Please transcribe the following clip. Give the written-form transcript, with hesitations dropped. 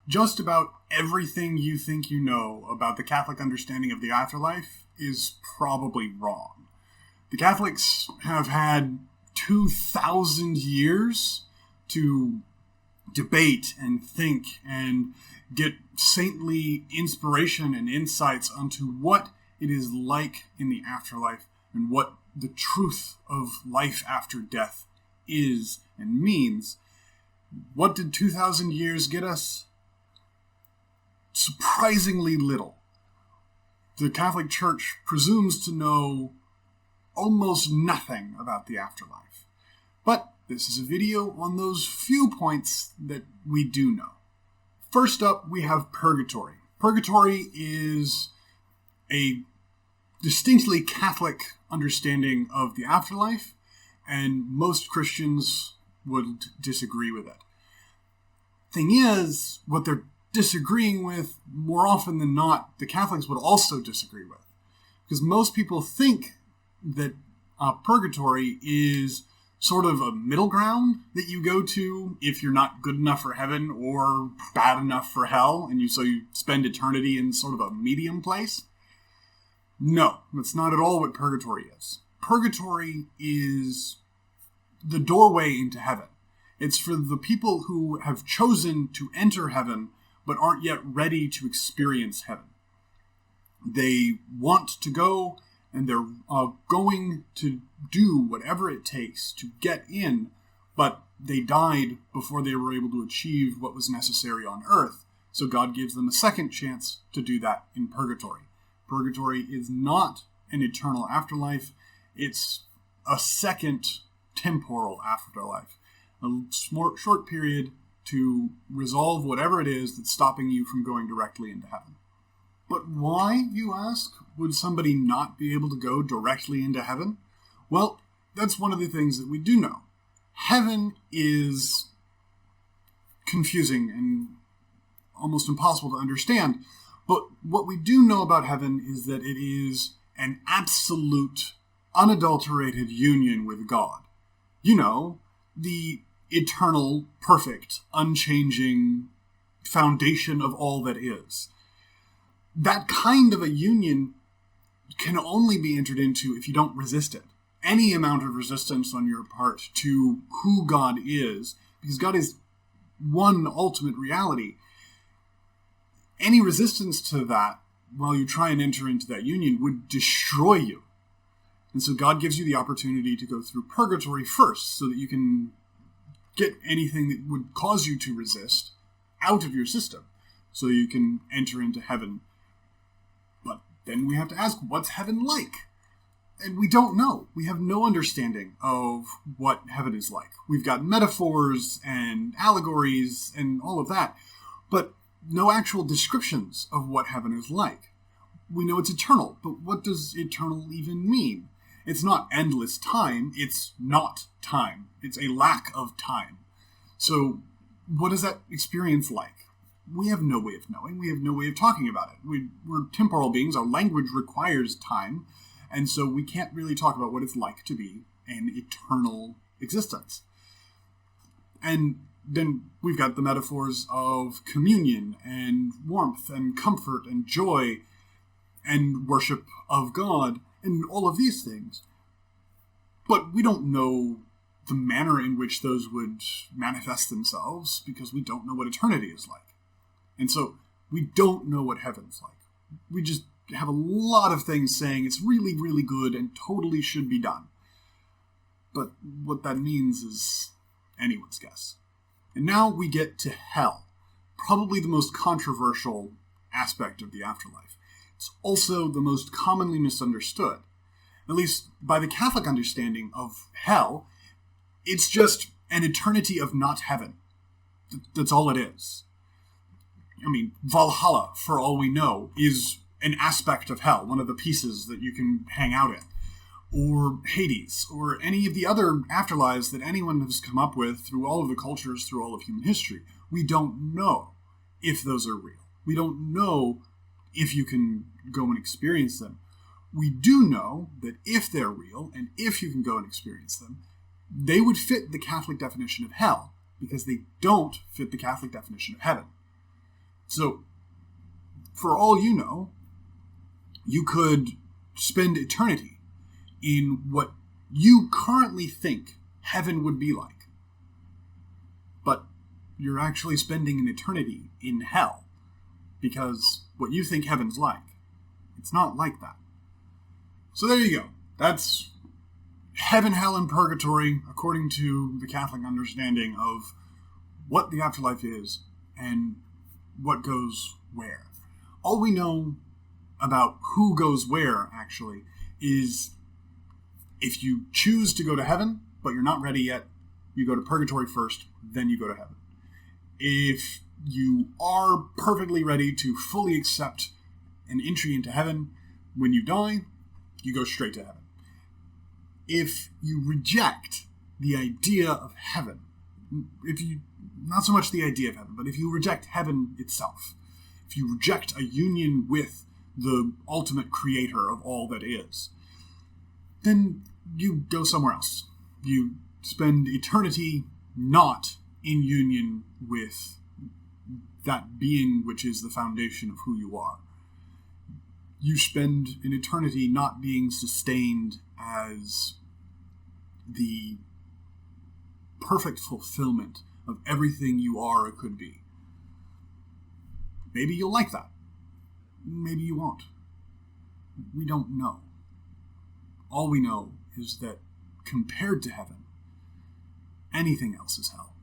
Just about everything you think you know about the Catholic understanding of the afterlife is probably wrong. The Catholics have had 2,000 years to debate and think and get saintly inspiration and insights onto what it is like in the afterlife and what the truth of life after death is and means. What did 2,000 years get us? Surprisingly little. The Catholic Church presumes to know almost nothing about the afterlife. But this is a video on those few points that we do know. First up, we have Purgatory. Purgatory is a distinctly Catholic understanding of the afterlife, and most Christians would disagree with it. Thing is, what they're disagreeing with, more often than not, the Catholics would also disagree with. Because most people think that Purgatory is sort of a middle ground that you go to if you're not good enough for heaven or bad enough for hell, and so you spend eternity in sort of a medium place. No, that's not at all what Purgatory is. Purgatory is the doorway into heaven. It's for the people who have chosen to enter heaven but aren't yet ready to experience heaven. They want to go, and they're going to do whatever it takes to get in, but they died before they were able to achieve what was necessary on earth, so God gives them a second chance to do that in Purgatory. Purgatory is not an eternal afterlife, it's a second temporal afterlife. A short period to resolve whatever it is that's stopping you from going directly into heaven. But why, you ask, would somebody not be able to go directly into heaven? Well, that's one of the things that we do know. Heaven is confusing and almost impossible to understand, but what we do know about heaven is that it is an absolute, unadulterated union with God. You know, the eternal, perfect, unchanging foundation of all that is. That kind of a union can only be entered into if you don't resist it. Any amount of resistance on your part to who God is, because God is one ultimate reality, any resistance to that while you try and enter into that union would destroy you. And so God gives you the opportunity to go through Purgatory first so that you can get anything that would cause you to resist out of your system so you can enter into heaven. But then we have to ask, what's heaven like? And we don't know. We have no understanding of what heaven is like. We've got metaphors and allegories and all of that, but no actual descriptions of what heaven is like. We know it's eternal, but what does eternal even mean? It's not endless time, it's not time. It's a lack of time. So, what is that experience like? We have no way of knowing. We have no way of talking about it. We're temporal beings. Our language requires time. And so we can't really talk about what it's like to be an eternal existence. And then we've got the metaphors of communion and warmth and comfort and joy and worship of God and all of these things. But we don't know the manner in which those would manifest themselves because we don't know what eternity is like. And so we don't know what heaven's like. We just have a lot of things saying it's really, really good and totally should be done. But what that means is anyone's guess. And now we get to hell, probably the most controversial aspect of the afterlife. It's also the most commonly misunderstood. At least by the Catholic understanding of hell, it's just an eternity of not heaven. That's all it is. I mean, Valhalla, for all we know, is an aspect of hell, one of the pieces that you can hang out in. Or Hades, or any of the other afterlives that anyone has come up with through all of the cultures, through all of human history. We don't know if those are real. We don't know if you can go and experience them. We do know that if they're real, and if you can go and experience them, they would fit the Catholic definition of hell, because they don't fit the Catholic definition of heaven. So, for all you know, you could spend eternity in what you currently think heaven would be like. But you're actually spending an eternity in hell. Because what you think heaven's like, it's not like that. So there you go. That's heaven, hell, and purgatory, according to the Catholic understanding of what the afterlife is and what goes where. All we know about who goes where, actually, is if you choose to go to heaven, but you're not ready yet, you go to purgatory first, then you go to heaven. If you are perfectly ready to fully accept an entry into heaven, when you die, you go straight to heaven. If you reject the idea of heaven, not so much the idea of heaven, but if you reject heaven itself, if you reject a union with the ultimate creator of all that is, then you go somewhere else. You spend eternity not in union with that being which is the foundation of who you are. You spend an eternity not being sustained as the perfect fulfillment of everything you are or could be. Maybe you'll like that. Maybe you won't. We don't know. All we know is that compared to heaven, anything else is hell.